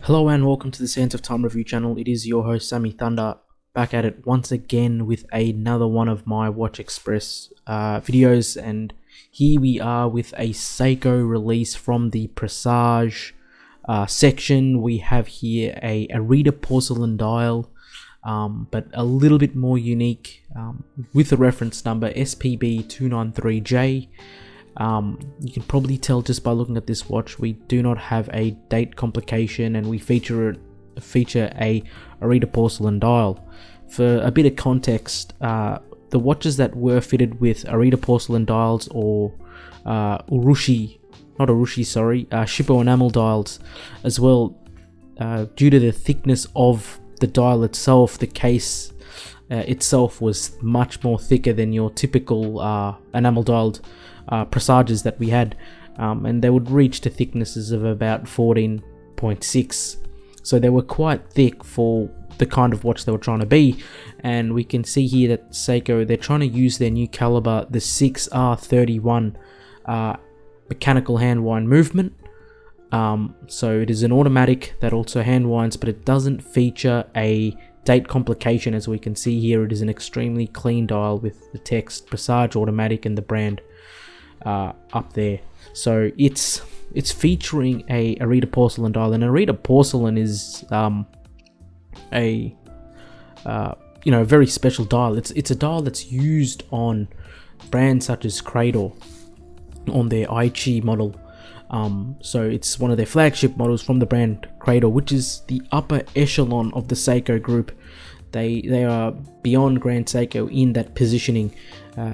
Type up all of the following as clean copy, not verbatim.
Hello and welcome to the Sands of Time review channel. It is your host Sammy Thunder, back at it once again with another one of my Watch Express videos, and here we are with a Seiko release from the Presage section. We have here a Arita porcelain dial, but a little bit more unique, with the reference number SPB293J. You can probably tell just by looking at this watch we do not have a date complication, and we feature a Arita porcelain dial. For a bit of context, the watches that were fitted with Arita porcelain dials or Shippo enamel dials as well, due to the thickness of the dial itself, the case itself was much more thicker than your typical enamel dialed Presages that we had, and they would reach to thicknesses of about 14.6, so they were quite thick for the kind of watch they were trying to be. And we can see here that Seiko, they're trying to use their new caliber, the 6R31 mechanical hand wind movement. So it is an automatic that also hand winds, but it doesn't feature a date complication. As we can see here, it is an extremely clean dial with the text Presage automatic and the brand up there. So it's featuring a Arita porcelain dial, and Arita porcelain is a very special dial. It's a dial that's used on brands such as Cradle on their Aichi model. So it's one of their flagship models from the brand Cradle, which is the upper echelon of the Seiko group. They are beyond Grand Seiko in that positioning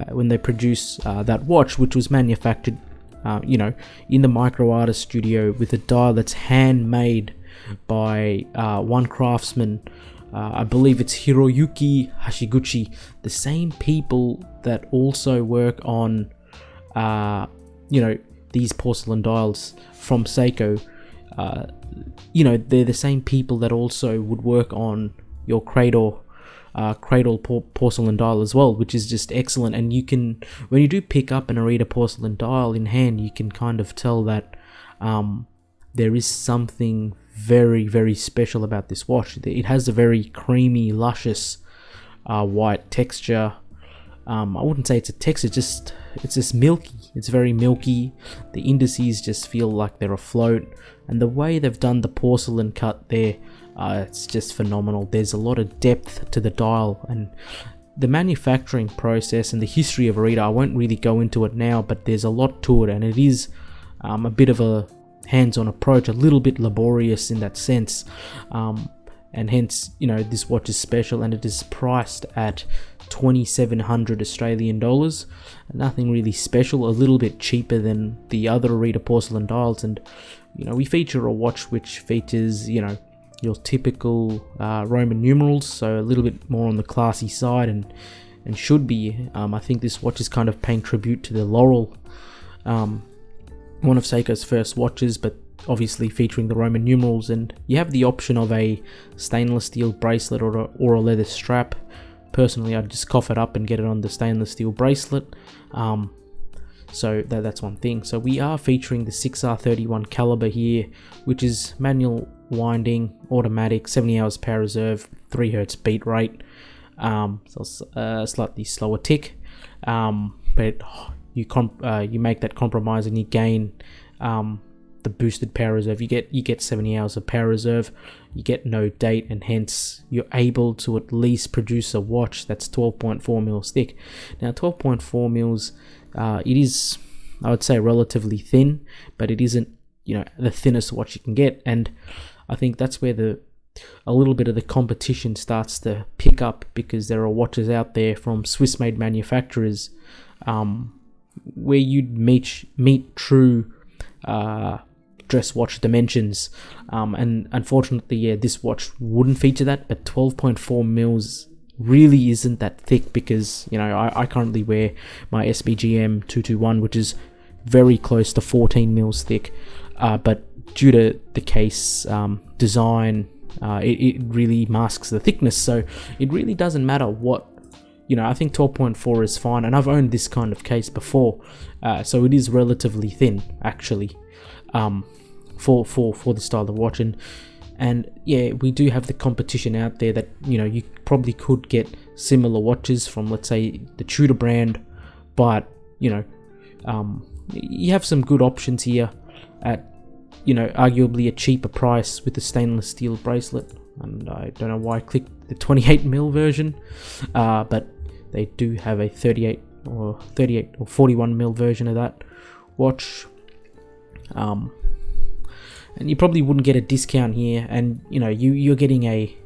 when they produce that watch, which was manufactured in the micro artist studio with a dial that's handmade by one craftsman. I believe it's Hiroyuki Hashiguchi, the same people that also work on these porcelain dials from Seiko. They're the same people that also would work on your Cradle porcelain dial as well, which is just excellent. And you can, when you do pick up an Arita porcelain dial in hand, you can kind of tell that there is something very, very special about this watch. It has a very creamy, luscious white texture. I wouldn't say it's a texture, it's just milky. It's very milky. The indices just feel like they're afloat, and the way they've done the porcelain cut there, it's just phenomenal. There's a lot of depth to the dial, and the manufacturing process and the history of Arita, I won't really go into it now, but there's a lot to it, and it is a bit of a hands-on approach, a little bit laborious in that sense, and hence this watch is special, and it is priced at 2,700 Australian dollars. Nothing really special, a little bit cheaper than the other Arita porcelain dials. And we feature a watch which features your typical Roman numerals, so a little bit more on the classy side, and should be. I think this watch is kind of paying tribute to the Laurel, one of Seiko's first watches, but obviously featuring the Roman numerals. And you have the option of a stainless steel bracelet or a leather strap. Personally, I'd just cough it up and get it on the stainless steel bracelet. So that's one thing. So we are featuring the 6R31 caliber here, which is manual winding, automatic, 70 hours power reserve, 3 Hz beat rate, so a slightly slower tick, but you make that compromise and you gain the boosted power reserve. You get 70 hours of power reserve, you get no date, and hence you're able to at least produce a watch that's 12.4 mils thick. Now 12.4 mils, it is, I would say, relatively thin, but it isn't the thinnest watch you can get. And I think that's where a little bit of the competition starts to pick up, because there are watches out there from Swiss-made manufacturers where you'd meet true dress watch dimensions, and unfortunately, this watch wouldn't feature that. But 12.4 mils really isn't that thick, because I currently wear my SBGM221, which is very close to 14 mils thick, but due to the case design, it really masks the thickness, so it really doesn't matter what. I think 12.4 is fine, and I've owned this kind of case before, so it is relatively thin actually, for the style of watch. And And yeah, we do have the competition out there that, you know, you probably could get similar watches from, let's say, the Tudor brand, but you know, you have some good options here at, you know, arguably a cheaper price with the stainless steel bracelet. And I don't know why I clicked the 28mm version, but they do have a 38 or 41mm version of that watch. And you probably wouldn't get a discount here, and you know, you're getting a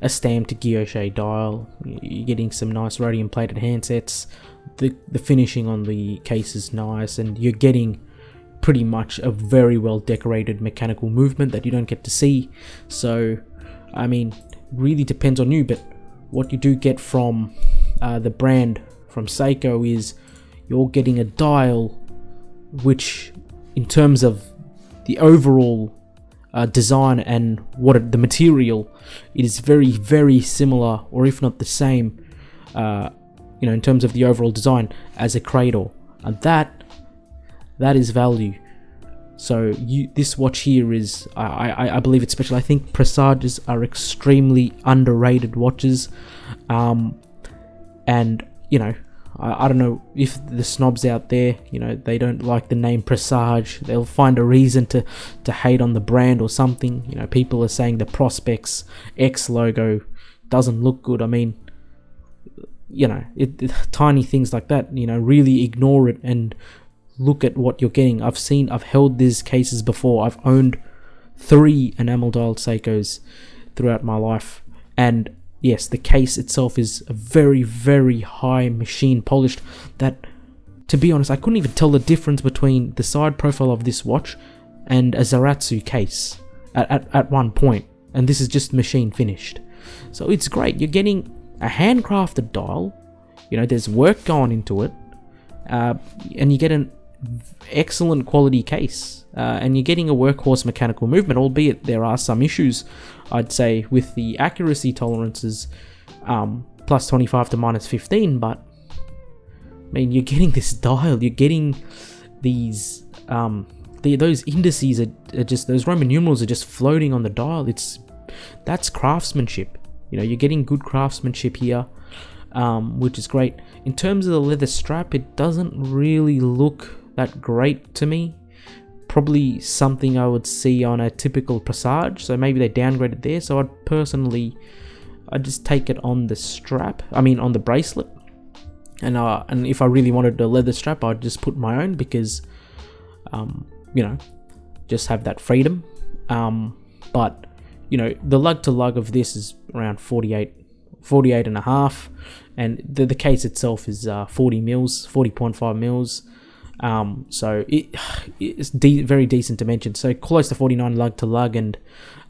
stamped guilloche dial, you're getting some nice rhodium plated handsets, the finishing on the case is nice, and you're getting pretty much a very well decorated mechanical movement that you don't get to see. So I mean, really depends on you, but what you do get from the brand, from Seiko, is you're getting a dial which, in terms of the overall design and the material, it is very, very similar, or if not the same, you know, in terms of the overall design, as a Cradle, and that is value. So this watch here is, I believe it's special. I think Presages are extremely underrated watches, and you know, I don't know if the snobs out there, you know, they don't like the name Presage, they'll find a reason to hate on the brand or something. You know, people are saying the Prospex X logo doesn't look good. I mean, you know, tiny things like that, you know, really ignore it and look at what you're getting. I've held these cases before. I've owned 3 enamel dialed Seikos throughout my life, and yes, the case itself is a very, very high machine polished that, to be honest, I couldn't even tell the difference between the side profile of this watch and a Zaratsu case at one point, and this is just machine finished. So it's great. You're getting a handcrafted dial, you know, there's work going into it, and you get an excellent quality case, and you're getting a workhorse mechanical movement, albeit there are some issues, I'd say, with the accuracy tolerances, plus 25 to minus 15, but I mean, you're getting this dial, you're getting these those indices are just, those Roman numerals are just floating on the dial. That's craftsmanship. You know, you're getting good craftsmanship here, which is great. In terms of the leather strap, it doesn't really look that great to me. Probably something I would see on a typical Presage, so maybe they downgraded there. So I'd just take it on the strap, I mean on the bracelet, and if I really wanted a leather strap, I'd just put my own, because you know, just have that freedom. But you know, the lug to lug of this is around 48 and a half, and the case itself is 40.5 mils. So it's very decent dimension, so close to 49 lug to lug, and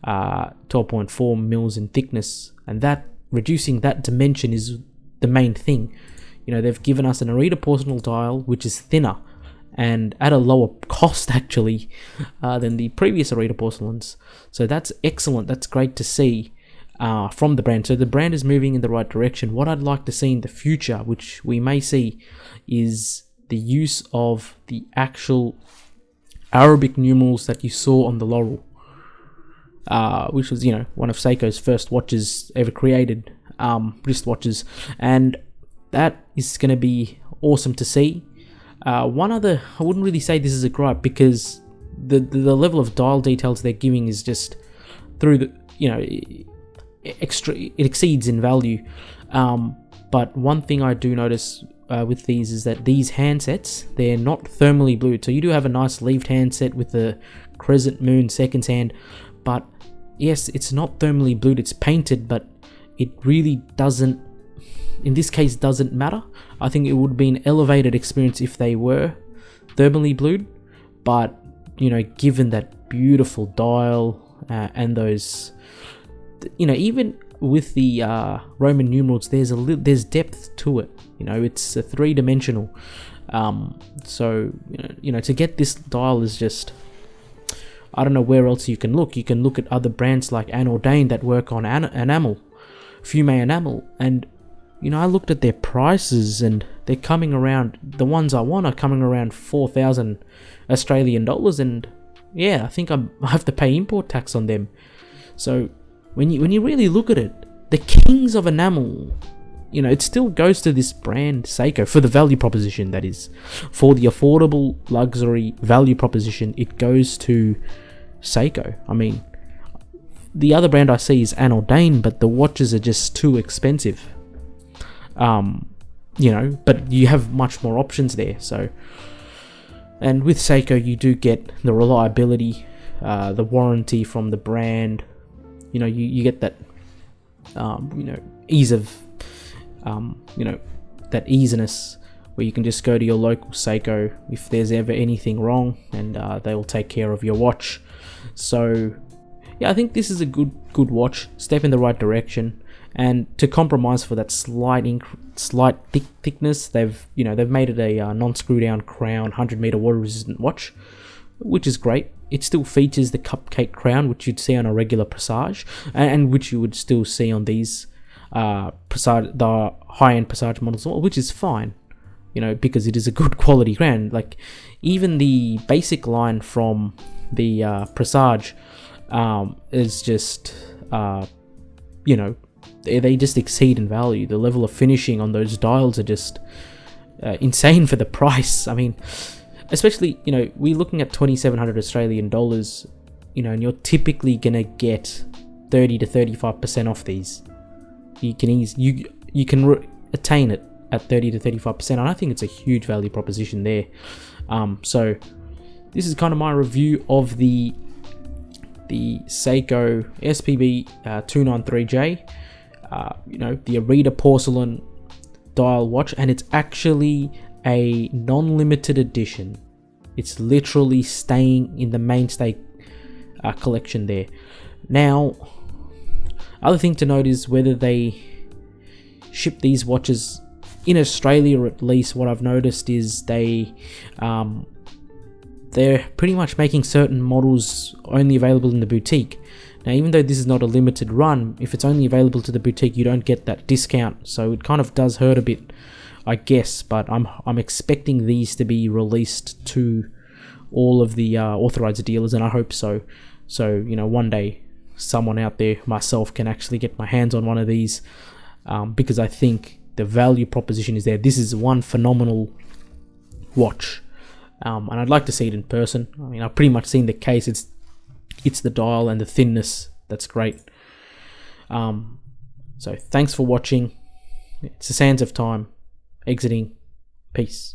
12.4 mils in thickness, and that, reducing that dimension is the main thing. You know, they've given us an Arita porcelain dial which is thinner and at a lower cost actually than the previous Arita porcelains, so that's excellent. That's great to see from the brand. So the brand is moving in the right direction. What I'd like to see in the future, which we may see, is the use of the actual Arabic numerals that you saw on the Laurel, which was, you know, one of Seiko's first watches ever created, wristwatches, and that is going to be awesome to see. One other, I wouldn't really say this is a gripe, because the level of dial details they're giving is just through the, you know, it exceeds in value. But one thing I do notice with these is that these handsets, they're not thermally blued. So you do have a nice leafed handset with the crescent moon seconds hand, but yes, it's not thermally blued, it's painted, but it really doesn't, in this case, doesn't matter. I think it would be an elevated experience if they were thermally blued, but you know, given that beautiful dial and those, you know, even with the Roman numerals, there's depth to it. You know, it's a 3-dimensional. So you know, to get this dial is just, I don't know where else you can look. You can look at other brands like Anordain that work on enamel, Fume enamel, and you know, I looked at their prices and they're coming around, the ones I want are coming around 4,000 Australian dollars, and yeah, I think I have to pay import tax on them. So when you really look at it, the kings of enamel, you know, it still goes to this brand Seiko for the value proposition. That is, for the affordable luxury value proposition, it goes to Seiko. I mean, the other brand I see is Anordain, but the watches are just too expensive. You know, but you have much more options there. So, and with Seiko, you do get the reliability, the warranty from the brand. You know, you get that, you know, ease of, you know, that easiness where you can just go to your local Seiko if there's ever anything wrong, and they will take care of your watch. So yeah, I think this is a good watch, step in the right direction. And to compromise for that slight thickness, they've made it a non-screw down crown 100-meter water resistant watch, which is great. It still features the cupcake crown, which you'd see on a regular Presage, and which you would still see on these Presage, the high-end Presage models, which is fine, you know, because it is a good quality crown. Like even the basic line from the Presage is just, you know, they just exceed in value. The level of finishing on those dials are just insane for the price. I mean, especially, you know, we're looking at 2,700 Australian dollars, you know, and you're typically gonna get 30 to 35% off these. You can attain it at 30 to 35%, and I think it's a huge value proposition there. So this is kind of my review of the Seiko SPB293J. You know, the Arita Porcelain dial watch, and it's actually a non-limited edition. It's literally staying in the mainstay collection there. Now, other thing to note is whether they ship these watches in Australia, or at least what I've noticed is they're pretty much making certain models only available in the boutique. Now, even though this is not a limited run, if it's only available to the boutique, you don't get that discount. So it kind of does hurt a bit, I guess. But I'm expecting these to be released to all of the authorized dealers, and I hope so. So, you know, one day someone out there, myself, can actually get my hands on one of these, because I think the value proposition is there. This is one phenomenal watch, and I'd like to see it in person. I mean, I've pretty much seen the case. It's the dial and the thinness that's great. So thanks for watching. It's the sands of time. Exiting. Peace.